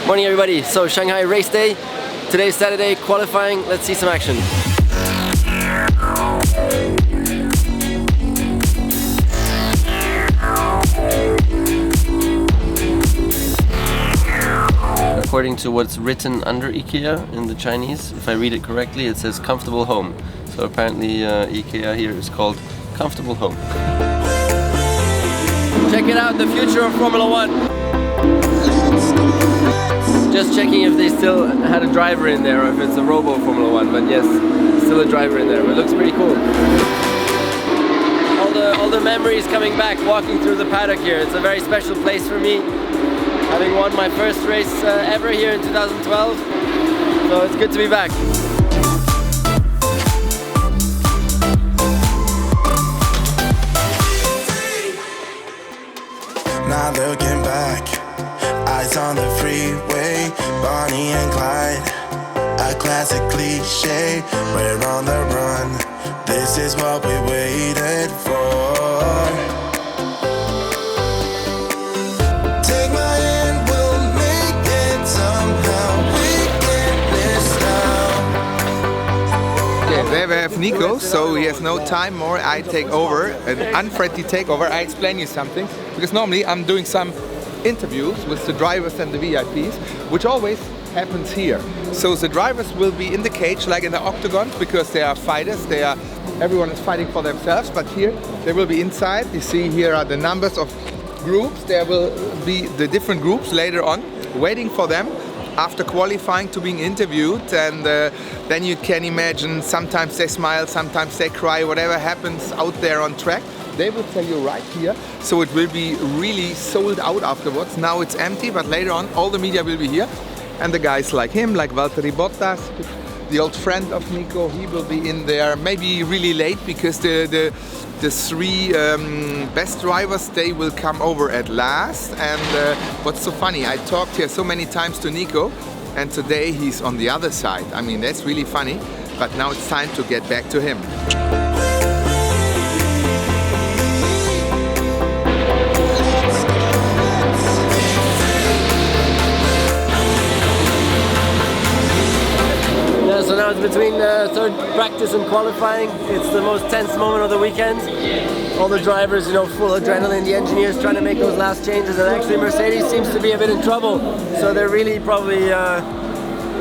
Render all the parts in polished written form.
Morning everybody, so Shanghai race day. Today's Saturday, qualifying, let's see some action. According to what's written under IKEA in the Chinese, if I read it correctly, it says comfortable home. So apparently IKEA here is called comfortable home. Check it out, the future of Formula 1. Just checking if they still had a driver in there or if it's a robo Formula 1, but yes, still a driver in there, but it looks pretty cool. All the memories coming back, walking through the paddock here. It's a very special place for me, having won my first race ever here in 2012, so it's good to be back. Not looking back, eyes on the freeway, Bonnie and Clyde, a classic cliche, we're on the run, this is what we waited for. Take my hand, we'll make it somehow, we get this now. Okay, there we have Nico, so he has no time more, I take over, an unfriendly takeover. I explain you something, because normally I'm doing some interviews with the drivers and the VIPs, which always happens here. So the drivers will be in the cage like in the octagon, because they are fighters, everyone is fighting for themselves, but here they will be inside. You see here are the numbers of groups. There will be the different groups later on waiting for them after qualifying to being interviewed, and then you can imagine sometimes they smile, sometimes they cry, whatever happens out there on track. They will tell you right here, so it will be really sold out afterwards. Now it's empty, but later on all the media will be here. And the guys like him, like Valtteri Bottas, the old friend of Nico, he will be in there, maybe really late, because the three best drivers, they will come over at last. And what's so funny, I talked here so many times to Nico, and today he's on the other side. I mean, that's really funny, but now it's time to get back to him. So now it's between third practice and qualifying. It's the most tense moment of the weekend. All the drivers, you know, full adrenaline, the engineers trying to make those last changes, and actually Mercedes seems to be a bit in trouble. So they're really probably,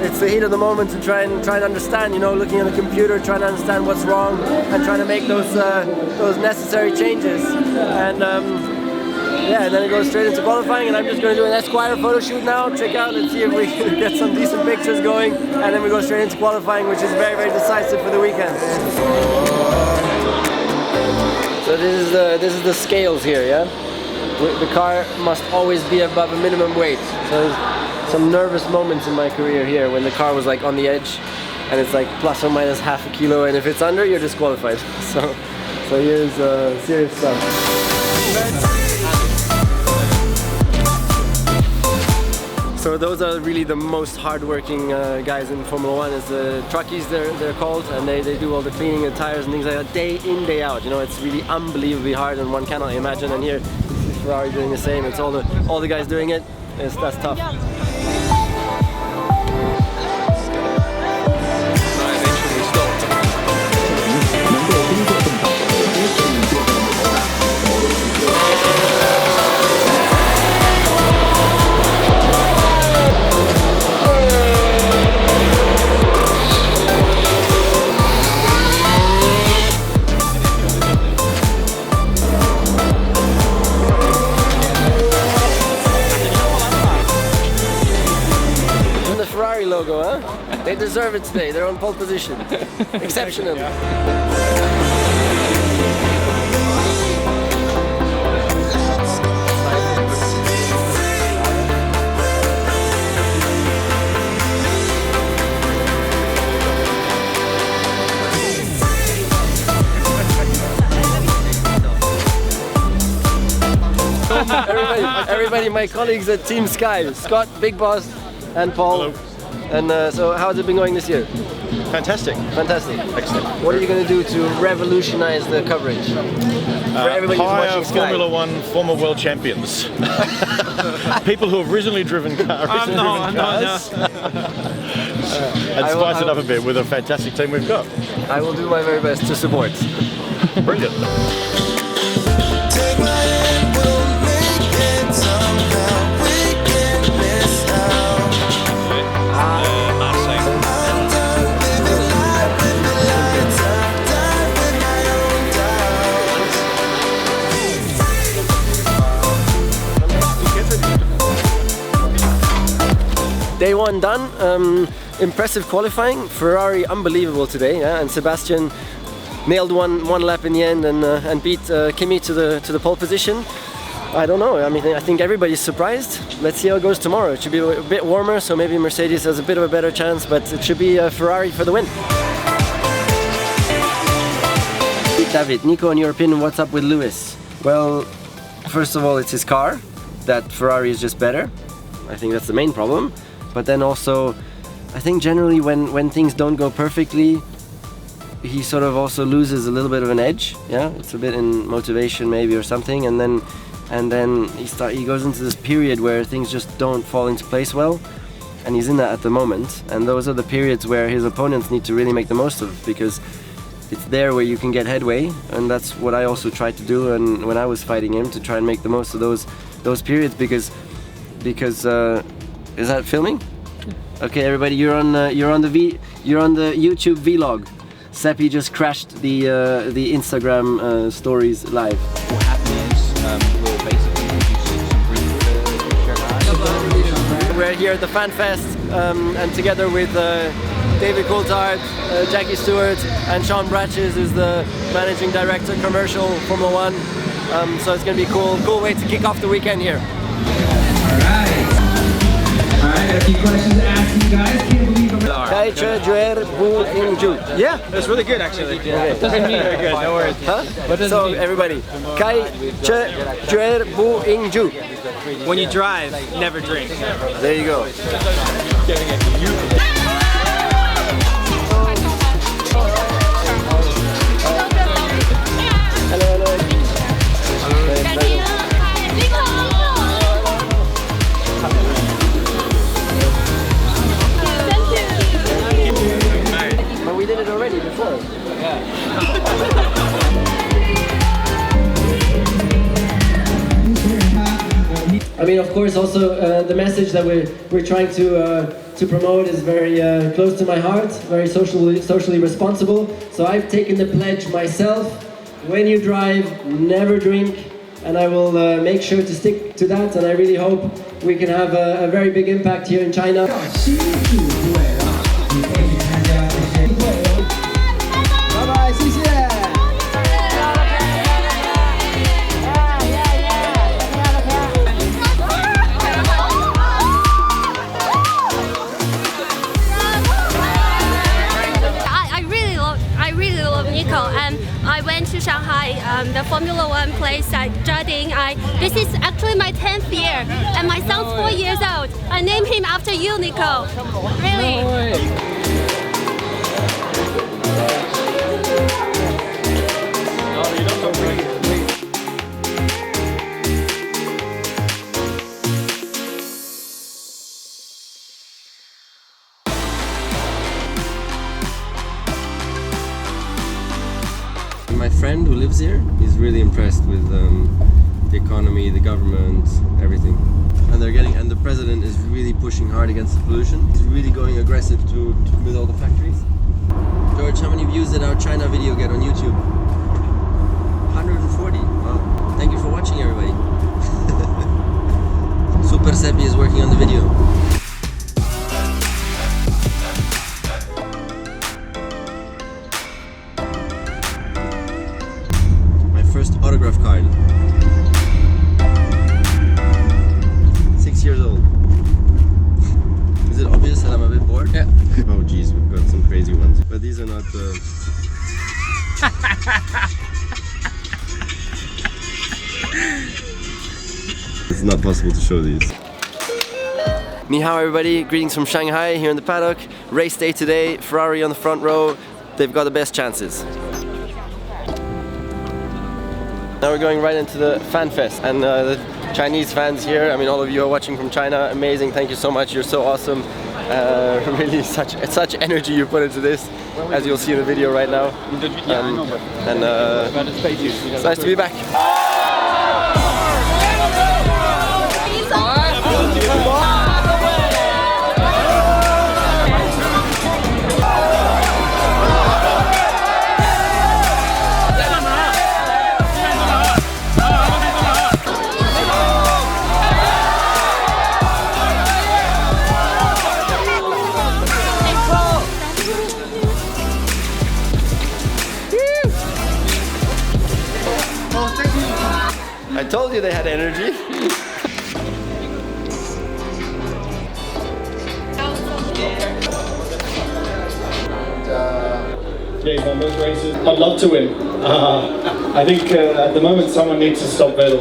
it's the heat of the moment to try and understand, you know, looking at the computer, trying to understand what's wrong and trying to make those necessary changes. And yeah, and then it goes straight into qualifying, and I'm just going to do an Esquire photo shoot now, check out and see if we can get some decent pictures going, and then we go straight into qualifying, which is very, very decisive for the weekend. So this is the scales here, yeah? The car must always be above a minimum weight. So there's some nervous moments in my career here when the car was like on the edge, and it's like plus or minus half a kilo, and if it's under, you're disqualified. So here's serious stuff. So those are really the most hard-working guys in Formula 1, is the truckies, they're called, and they do all the cleaning and tires and things like that day in, day out. You know, it's really unbelievably hard, and one cannot imagine. And here, this is Ferrari doing the same. It's all the guys doing it. That's tough. Logo, huh? They deserve it today. They're on pole position. Exceptional. Everybody, my colleagues at Team Sky, Scott, Big Boss, and Paul. Hello. And so how's it been going this year? Fantastic. Fantastic. Excellent. What are you going to do to revolutionize the coverage? For everybody who's Hire watching Sky. Formula One former world champions. People who have originally driven cars. And spice it up a bit with a fantastic team we've got. I will do my very best to support. Brilliant. Take my hand, we'll make it somehow. We can't miss out. I'm done living life with the lights. I'm done with my own doubts. Day one done. Impressive qualifying. Ferrari unbelievable today, yeah? And Sebastian nailed one lap in the end and beat Kimi to the pole position. I don't know. I mean, I think everybody's surprised. Let's see how it goes tomorrow. It should be a bit warmer, so maybe Mercedes has a bit of a better chance, but it should be Ferrari for the win. David, Nico, in your opinion, what's up with Lewis? Well, first of all, it's his car. That Ferrari is just better. I think that's the main problem. But then also, I think generally when things don't go perfectly, he sort of also loses a little bit of an edge. Yeah, it's a bit in motivation maybe or something, and then he goes into this period where things just don't fall into place well, and he's in that at the moment. And those are the periods where his opponents need to really make the most of, because it's there where you can get headway, and that's what I also tried to do. And when I was fighting him, to try and make the most of those periods, because is that filming? Okay, everybody, you're on the YouTube vlog. Seppi just crashed the Instagram stories live. What happened is we'll basically introduce some brief Shanghai. We're here at the Fan Fest, and together with David Coulthard, Jackie Stewart, and Sean Bratches, who's the managing director commercial Formula One. So it's going to be cool way to kick off the weekend here. Alright, a few questions to ask you guys. Can't believe I'm Yeah, that's really good actually. Okay. Very good, no worries. Huh? So everybody, Kai Che Juer Bu Ing Ju. When you drive, never drink. There you go. But we did it already before. I mean, of course, also the message that we're trying to promote is very close to my heart, very socially responsible. So I've taken the pledge myself: when you drive, never drink, and I will make sure to stick to that. And I really hope we can have a very big impact here in China. I really love Nico, and I went to Shanghai, the Formula One place judging. This is actually my 10th year, and my son's 4 years old. I named him after you, Nico. Really? No way. My friend who lives here is really impressed with the economy, the government, everything. And the president is really pushing hard against the pollution. He's really going aggressive with all the factories. George, how many views did our China video get on YouTube? 140. Wow. Thank you for watching, everybody. Super Seppi is working on the video. First autograph card. 6 years old. Is it obvious that I'm a bit bored? Yeah. Oh geez, we've got some crazy ones. But these are not It's not possible to show these. Ni hao everybody, greetings from Shanghai here in the paddock. Race day today, Ferrari on the front row, they've got the best chances. Now we're going right into the fan fest and the Chinese fans here, I mean all of you are watching from China, amazing, thank you so much, you're so awesome. Really such energy you put into this, as you'll see in the video right now. It's nice to be back. I told you they had energy. On those races, I'd love to win. I think at the moment someone needs to stop Vettel.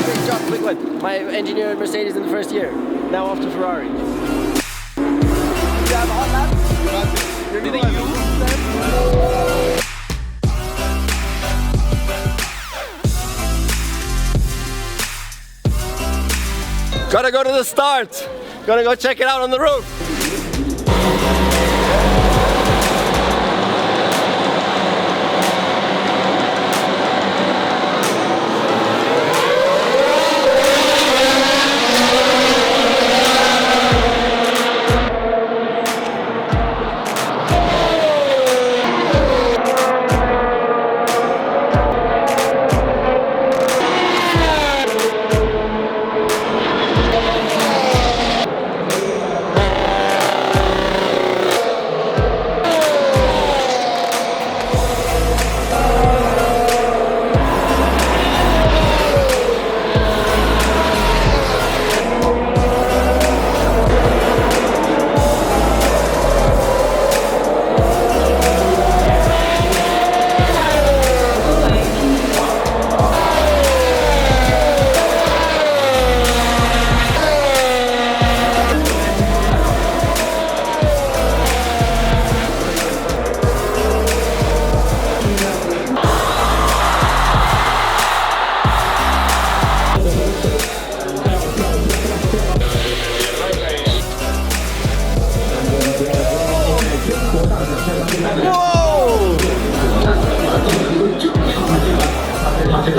Great job, quick one. My engineer at Mercedes in the first year, now off to Ferrari. Gotta go to the start. Gotta go check it out on the roof.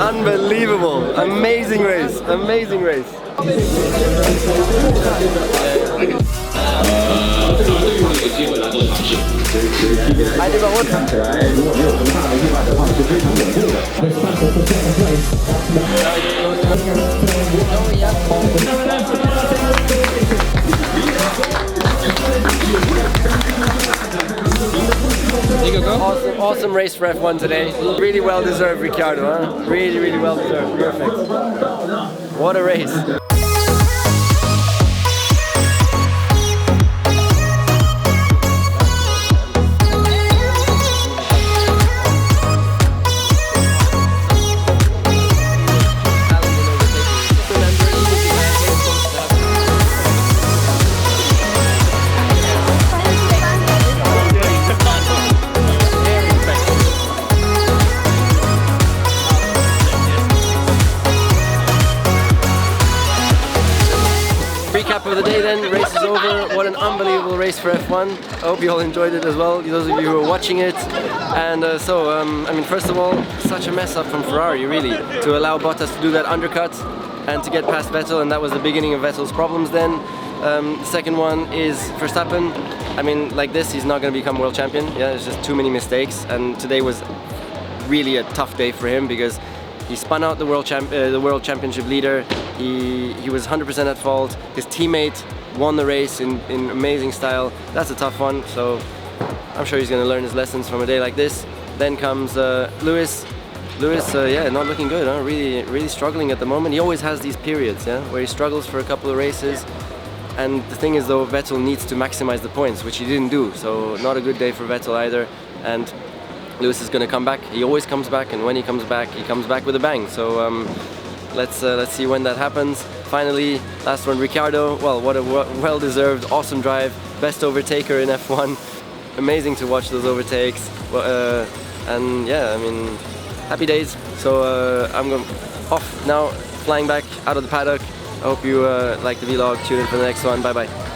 Unbelievable, amazing race, amazing race. Awesome race for F1 today. Really well deserved, Ricciardo, huh? Really well deserved. Perfect. What a race. Recap of the day then, race is over. What an unbelievable race for F1. I hope you all enjoyed it as well, those of you who are watching it. And I mean, first of all, such a mess up from Ferrari, really, to allow Bottas to do that undercut and to get past Vettel, and that was the beginning of Vettel's problems then. The second one is Verstappen. I mean, like this, he's not going to become world champion. Yeah, there's just too many mistakes, and today was really a tough day for him because he spun out the world championship leader. He was 100% at fault. His teammate won the race in amazing style. That's a tough one, so I'm sure he's going to learn his lessons from a day like this. Then comes Lewis. Yeah, not looking good, huh? Really struggling at the moment. He always has these periods, yeah, where he struggles for a couple of races. And the thing is, though, Vettel needs to maximize the points, which he didn't do. So not a good day for Vettel either. And Lewis is going to come back. He always comes back, and when he comes back with a bang. So let's see when that happens. Finally, last one, Ricardo. Well, what a well-deserved, awesome drive. Best overtaker in F1. Amazing to watch those overtakes. And yeah, I mean, happy days. So I'm going off now, flying back out of the paddock. I hope you like the vlog. Tune in for the next one. Bye bye.